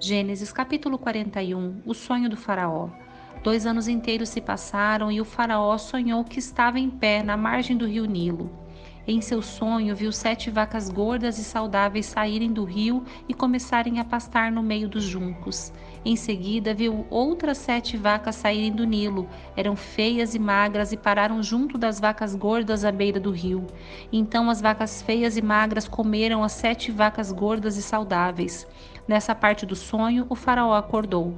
Gênesis capítulo 41. O sonho do faraó. 2 anos inteiros se passaram e o faraó sonhou que estava em pé na margem do rio Nilo. Em seu sonho, viu 7 vacas gordas e saudáveis saírem do rio e começarem a pastar no meio dos juncos. Em seguida, viu outras 7 vacas saírem do Nilo. Eram feias e magras e pararam junto das vacas gordas à beira do rio. Então as vacas feias e magras comeram as 7 vacas gordas e saudáveis. Nessa parte do sonho, o faraó acordou.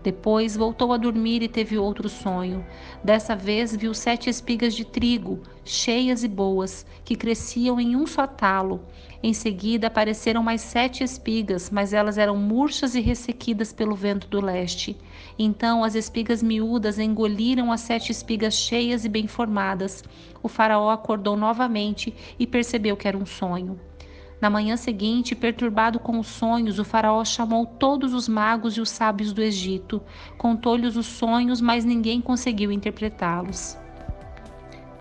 Depois voltou a dormir e teve outro sonho. Dessa vez viu 7 espigas de trigo, cheias e boas, que cresciam em um só talo. Em seguida apareceram mais 7 espigas, mas elas eram murchas e ressequidas pelo vento do leste. Então as espigas miúdas engoliram as 7 espigas cheias e bem formadas. O faraó acordou novamente e percebeu que era um sonho. Na manhã seguinte, perturbado com os sonhos, o faraó chamou todos os magos e os sábios do Egito. Contou-lhes os sonhos, mas ninguém conseguiu interpretá-los.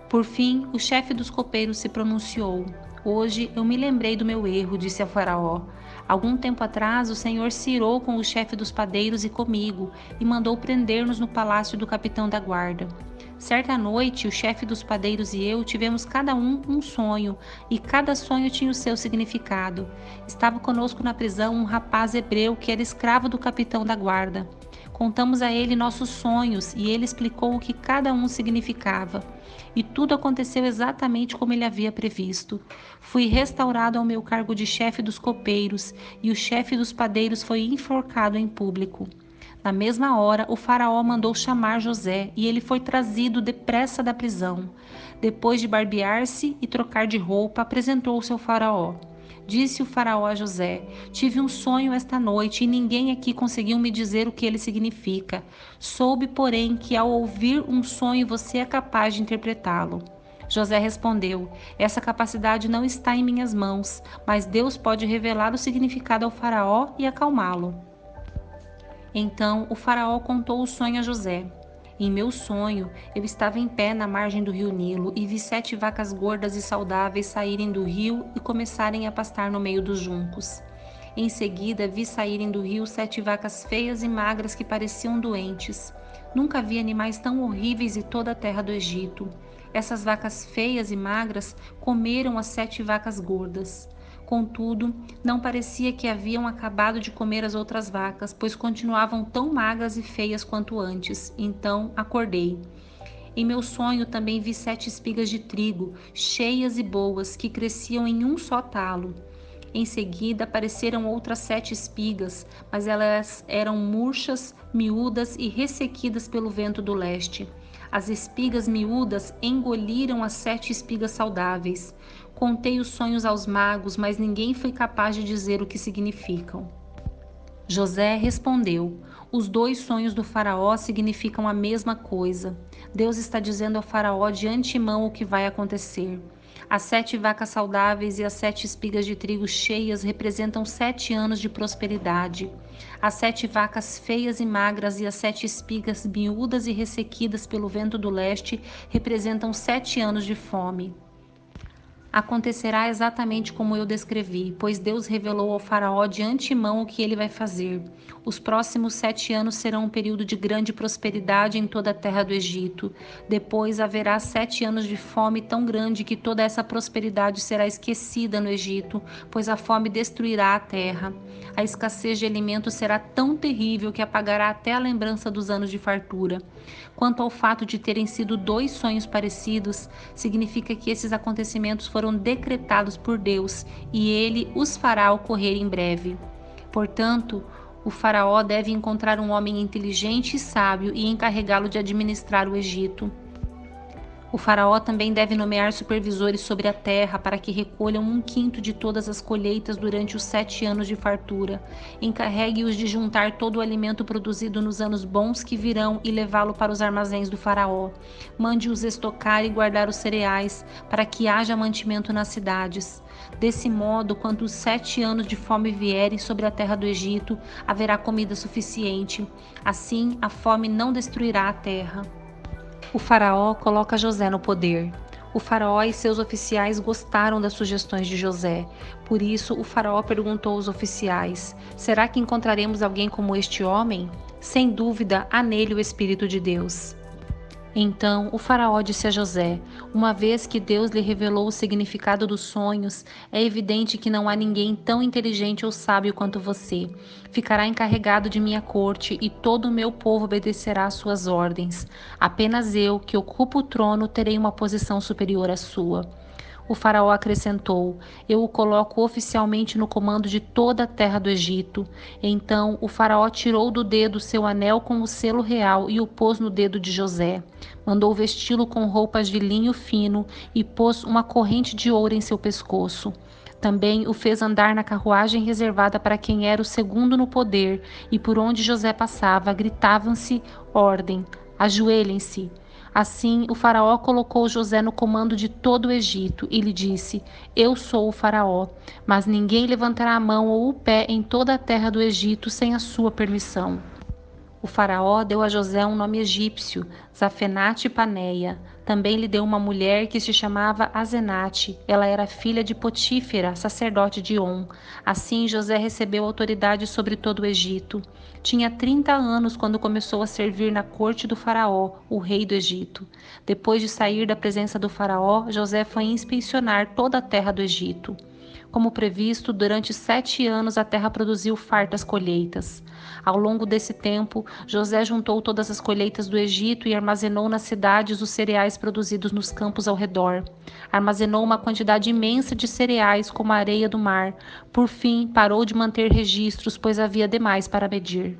Por fim, o chefe dos copeiros se pronunciou. Hoje eu me lembrei do meu erro, disse ao faraó. Algum tempo atrás, o Senhor se irou com o chefe dos padeiros e comigo, e mandou prender-nos no palácio do capitão da guarda. Certa noite, o chefe dos padeiros e eu tivemos cada um sonho, e cada sonho tinha o seu significado. Estava conosco na prisão um rapaz hebreu que era escravo do capitão da guarda. Contamos a ele nossos sonhos, e ele explicou o que cada um significava. E tudo aconteceu exatamente como ele havia previsto. Fui restaurado ao meu cargo de chefe dos copeiros, e o chefe dos padeiros foi enforcado em público. Na mesma hora, o faraó mandou chamar José e ele foi trazido depressa da prisão. Depois de barbear-se e trocar de roupa, apresentou-se ao faraó. Disse o faraó a José: tive um sonho esta noite e ninguém aqui conseguiu me dizer o que ele significa. Soube, porém, que ao ouvir um sonho você é capaz de interpretá-lo. José respondeu: essa capacidade não está em minhas mãos, mas Deus pode revelar o significado ao faraó e acalmá-lo. Então o faraó contou o sonho a José. Em meu sonho, eu estava em pé na margem do rio Nilo e vi 7 vacas gordas e saudáveis saírem do rio e começarem a pastar no meio dos juncos. Em seguida, vi saírem do rio 7 vacas feias e magras que pareciam doentes. Nunca vi animais tão horríveis em toda a terra do Egito. Essas vacas feias e magras comeram as 7 vacas gordas. Contudo, não parecia que haviam acabado de comer as outras vacas, pois continuavam tão magras e feias quanto antes. Então acordei. Em meu sonho também vi 7 espigas de trigo, cheias e boas, que cresciam em um só talo. Em seguida apareceram outras 7 espigas, mas elas eram murchas, miúdas e ressequidas pelo vento do leste. As espigas miúdas engoliram as 7 espigas saudáveis. Contei os sonhos aos magos, mas ninguém foi capaz de dizer o que significam. José respondeu: os 2 sonhos do faraó significam a mesma coisa. Deus está dizendo ao faraó de antemão o que vai acontecer. As 7 vacas saudáveis e as 7 espigas de trigo cheias representam 7 anos de prosperidade. As 7 vacas feias e magras e as 7 espigas miúdas e ressequidas pelo vento do leste representam 7 anos de fome. Acontecerá exatamente como eu descrevi, pois Deus revelou ao faraó de antemão o que ele vai fazer. Os próximos 7 anos serão um período de grande prosperidade em toda a terra do Egito. Depois haverá 7 anos de fome tão grande que toda essa prosperidade será esquecida no Egito, pois a fome destruirá a terra. A escassez de alimentos será tão terrível que apagará até a lembrança dos anos de fartura. Quanto ao fato de terem sido 2 sonhos parecidos, significa que esses acontecimentos foram decretados por Deus e ele os fará ocorrer em breve. Portanto, o faraó deve encontrar um homem inteligente e sábio e encarregá-lo de administrar o Egito. O faraó também deve nomear supervisores sobre a terra para que recolham 1/5 de todas as colheitas durante os 7 anos de fartura. Encarregue-os de juntar todo o alimento produzido nos anos bons que virão e levá-lo para os armazéns do faraó. Mande-os estocar e guardar os cereais, para que haja mantimento nas cidades. Desse modo, quando os 7 anos de fome vierem sobre a terra do Egito, haverá comida suficiente. Assim, a fome não destruirá a terra. O faraó coloca José no poder. O faraó e seus oficiais gostaram das sugestões de José. Por isso, o faraó perguntou aos oficiais: será que encontraremos alguém como este homem? Sem dúvida, há nele o Espírito de Deus. Então o faraó disse a José: uma vez que Deus lhe revelou o significado dos sonhos, é evidente que não há ninguém tão inteligente ou sábio quanto você. Ficará encarregado de minha corte e todo o meu povo obedecerá às suas ordens. Apenas eu, que ocupo o trono, terei uma posição superior à sua. O faraó acrescentou: eu o coloco oficialmente no comando de toda a terra do Egito. Então o faraó tirou do dedo seu anel com o selo real e o pôs no dedo de José. Mandou vesti-lo com roupas de linho fino e pôs uma corrente de ouro em seu pescoço. Também o fez andar na carruagem reservada para quem era o segundo no poder, e por onde José passava gritavam-se: ordem, ajoelhem-se. Assim, o faraó colocou José no comando de todo o Egito e lhe disse: eu sou o faraó, mas ninguém levantará a mão ou o pé em toda a terra do Egito sem a sua permissão. O faraó deu a José um nome egípcio, Zafenate-Paneia. Também lhe deu uma mulher que se chamava Azenate. Ela era filha de Potífera, sacerdote de On. Assim, José recebeu autoridade sobre todo o Egito. Tinha 30 anos quando começou a servir na corte do faraó, o rei do Egito. Depois de sair da presença do faraó, José foi inspecionar toda a terra do Egito. Como previsto, durante 7 anos a terra produziu fartas colheitas. Ao longo desse tempo, José juntou todas as colheitas do Egito e armazenou nas cidades os cereais produzidos nos campos ao redor. Armazenou uma quantidade imensa de cereais, como a areia do mar. Por fim, parou de manter registros, pois havia demais para medir.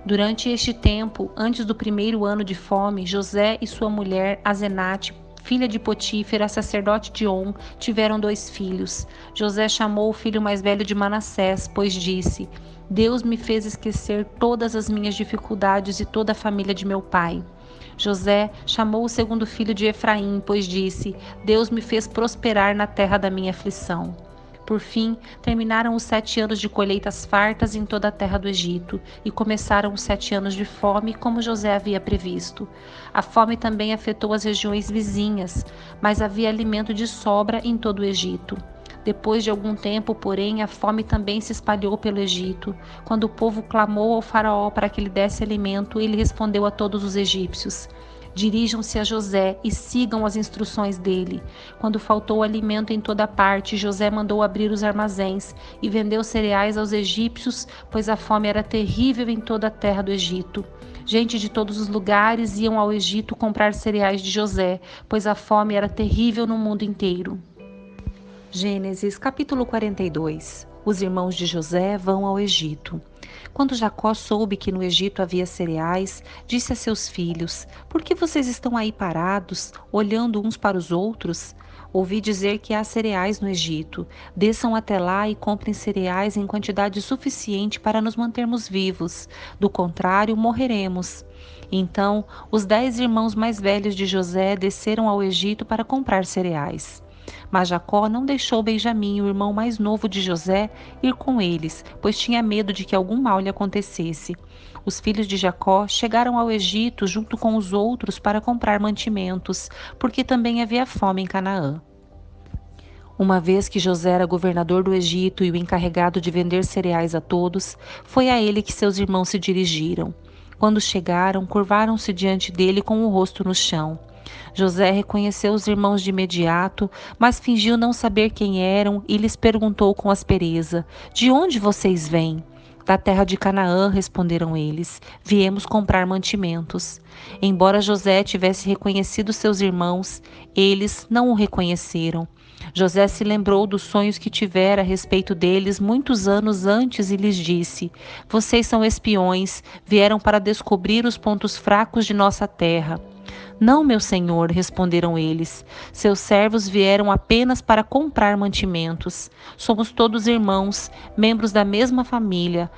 Durante este tempo, antes do primeiro ano de fome, José e sua mulher, Azenate, filha de Potífera, sacerdote de On, tiveram 2 filhos. José chamou o filho mais velho de Manassés, pois disse: Deus me fez esquecer todas as minhas dificuldades e toda a família de meu pai. José chamou o segundo filho de Efraim, pois disse: Deus me fez prosperar na terra da minha aflição. Por fim, terminaram os 7 anos de colheitas fartas em toda a terra do Egito, e começaram os 7 anos de fome, como José havia previsto. A fome também afetou as regiões vizinhas, mas havia alimento de sobra em todo o Egito. Depois de algum tempo, porém, a fome também se espalhou pelo Egito. Quando o povo clamou ao faraó para que lhe desse alimento, ele respondeu a todos os egípcios: dirijam-se a José e sigam as instruções dele. Quando faltou alimento em toda parte, José mandou abrir os armazéns e vendeu cereais aos egípcios, pois a fome era terrível em toda a terra do Egito. Gente de todos os lugares iam ao Egito comprar cereais de José, pois a fome era terrível no mundo inteiro. Gênesis capítulo 42. Os irmãos de José vão ao Egito. Quando Jacó soube que no Egito havia cereais, disse a seus filhos: por que vocês estão aí parados, olhando uns para os outros? Ouvi dizer que há cereais no Egito. Desçam até lá e comprem cereais em quantidade suficiente para nos mantermos vivos. Do contrário, morreremos. Então, os 10 irmãos mais velhos de José desceram ao Egito para comprar cereais. Mas Jacó não deixou Benjamim, o irmão mais novo de José, ir com eles, pois tinha medo de que algum mal lhe acontecesse. Os filhos de Jacó chegaram ao Egito junto com os outros para comprar mantimentos, porque também havia fome em Canaã. Uma vez que José era governador do Egito e o encarregado de vender cereais a todos, foi a ele que seus irmãos se dirigiram. Quando chegaram, curvaram-se diante dele com o rosto no chão. José reconheceu os irmãos de imediato, mas fingiu não saber quem eram e lhes perguntou com aspereza: de onde vocês vêm? Da terra de Canaã, responderam eles. Viemos comprar mantimentos. Embora José tivesse reconhecido seus irmãos, eles não o reconheceram. José se lembrou dos sonhos que tivera a respeito deles muitos anos antes e lhes disse: vocês são espiões, vieram para descobrir os pontos fracos de nossa terra. Não, meu senhor, responderam eles. Seus servos vieram apenas para comprar mantimentos. Somos todos irmãos, membros da mesma família.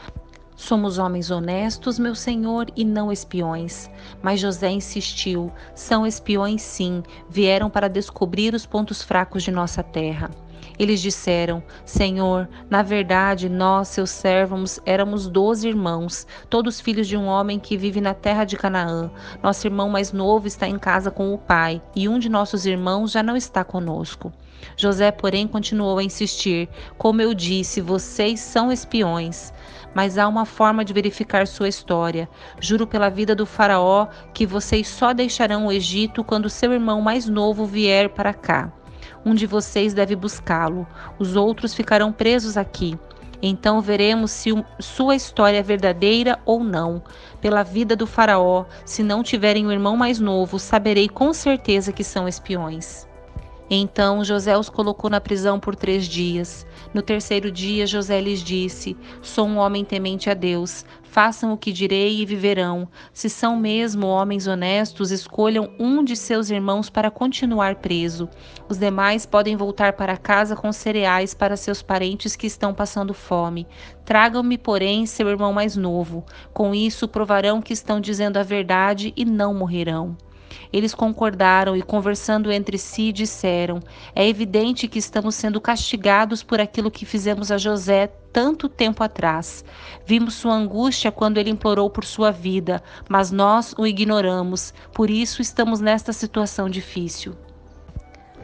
Somos homens honestos, meu senhor, e não espiões. Mas José insistiu: são espiões sim, vieram para descobrir os pontos fracos de nossa terra. Eles disseram: Senhor, na verdade, nós, seus servos, éramos 12 irmãos, todos filhos de um homem que vive na terra de Canaã. Nosso irmão mais novo está em casa com o pai, e um de nossos irmãos já não está conosco. José, porém, continuou a insistir: Como eu disse, vocês são espiões. Mas há uma forma de verificar sua história. Juro pela vida do faraó que vocês só deixarão o Egito quando seu irmão mais novo vier para cá. Um de vocês deve buscá-lo, os outros ficarão presos aqui. Então veremos se sua história é verdadeira ou não. Pela vida do faraó, se não tiverem o irmão mais novo, saberei com certeza que são espiões. Então José os colocou na prisão por 3 dias. No terceiro dia, José lhes disse: Sou um homem temente a Deus. Façam o que direi e viverão. Se são mesmo homens honestos, escolham um de seus irmãos para continuar preso. Os demais podem voltar para casa com cereais para seus parentes que estão passando fome. Tragam-me, porém, seu irmão mais novo. Com isso, provarão que estão dizendo a verdade e não morrerão. Eles concordaram e, conversando entre si, disseram: É evidente que estamos sendo castigados por aquilo que fizemos a José tanto tempo atrás. Vimos sua angústia quando ele implorou por sua vida, mas nós o ignoramos, por isso estamos nesta situação difícil.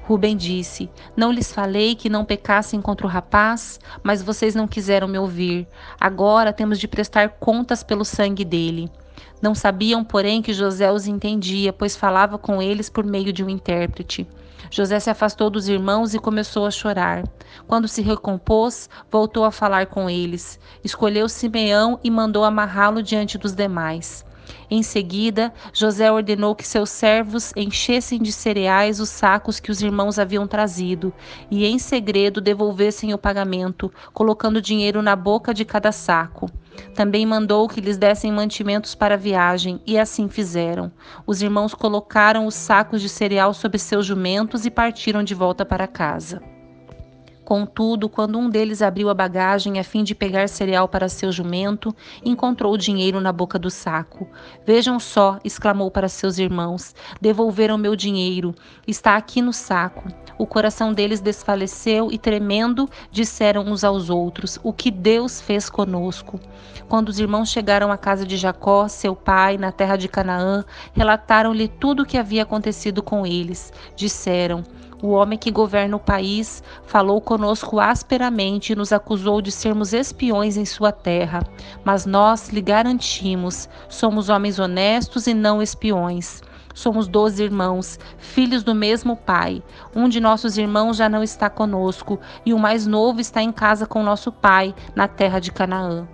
Rubem disse: Não lhes falei que não pecassem contra o rapaz, mas vocês não quiseram me ouvir. Agora temos de prestar contas pelo sangue dele. Não sabiam, porém, que José os entendia, pois falava com eles por meio de um intérprete. José se afastou dos irmãos e começou a chorar. Quando se recompôs, voltou a falar com eles. Escolheu Simeão e mandou amarrá-lo diante dos demais. Em seguida, José ordenou que seus servos enchessem de cereais os sacos que os irmãos haviam trazido e, em segredo, devolvessem o pagamento, colocando dinheiro na boca de cada saco. Também mandou que lhes dessem mantimentos para a viagem, e assim fizeram. Os irmãos colocaram os sacos de cereal sobre seus jumentos e partiram de volta para casa. Contudo, quando um deles abriu a bagagem a fim de pegar cereal para seu jumento, encontrou o dinheiro na boca do saco. Vejam só, exclamou para seus irmãos, devolveram meu dinheiro, está aqui no saco. O coração deles desfaleceu e, tremendo, disseram uns aos outros: O que Deus fez conosco? Quando os irmãos chegaram à casa de Jacó, seu pai, na terra de Canaã, relataram-lhe tudo o que havia acontecido com eles. Disseram: O homem que governa o país falou conosco asperamente e nos acusou de sermos espiões em sua terra. Mas nós lhe garantimos, somos homens honestos e não espiões. Somos 12 irmãos, filhos do mesmo pai. Um de nossos irmãos já não está conosco e o mais novo está em casa com nosso pai, na terra de Canaã.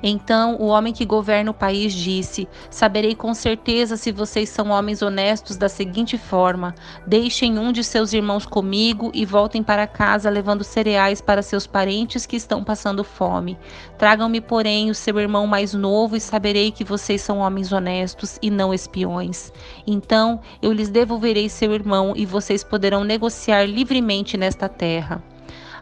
Então o homem que governa o país disse: Saberei com certeza se vocês são homens honestos da seguinte forma: deixem um de seus irmãos comigo e voltem para casa levando cereais para seus parentes que estão passando fome. Tragam-me, porém, o seu irmão mais novo e saberei que vocês são homens honestos e não espiões. Então eu lhes devolverei seu irmão e vocês poderão negociar livremente nesta terra.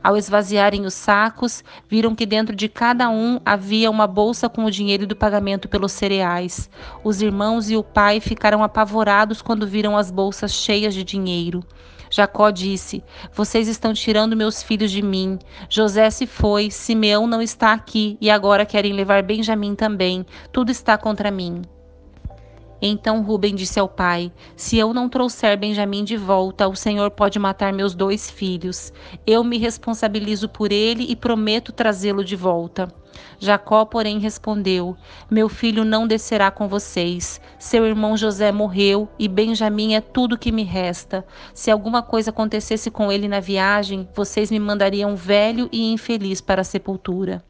Ao esvaziarem os sacos, viram que dentro de cada um havia uma bolsa com o dinheiro do pagamento pelos cereais. Os irmãos e o pai ficaram apavorados quando viram as bolsas cheias de dinheiro. Jacó disse: Vocês estão tirando meus filhos de mim. José se foi, Simeão não está aqui e agora querem levar Benjamim também. Tudo está contra mim. Então Rubem disse ao pai: Se eu não trouxer Benjamim de volta, o Senhor pode matar meus 2 filhos. Eu me responsabilizo por ele e prometo trazê-lo de volta. Jacó, porém, respondeu: Meu filho não descerá com vocês. Seu irmão José morreu e Benjamim é tudo que me resta. Se alguma coisa acontecesse com ele na viagem, vocês me mandariam velho e infeliz para a sepultura.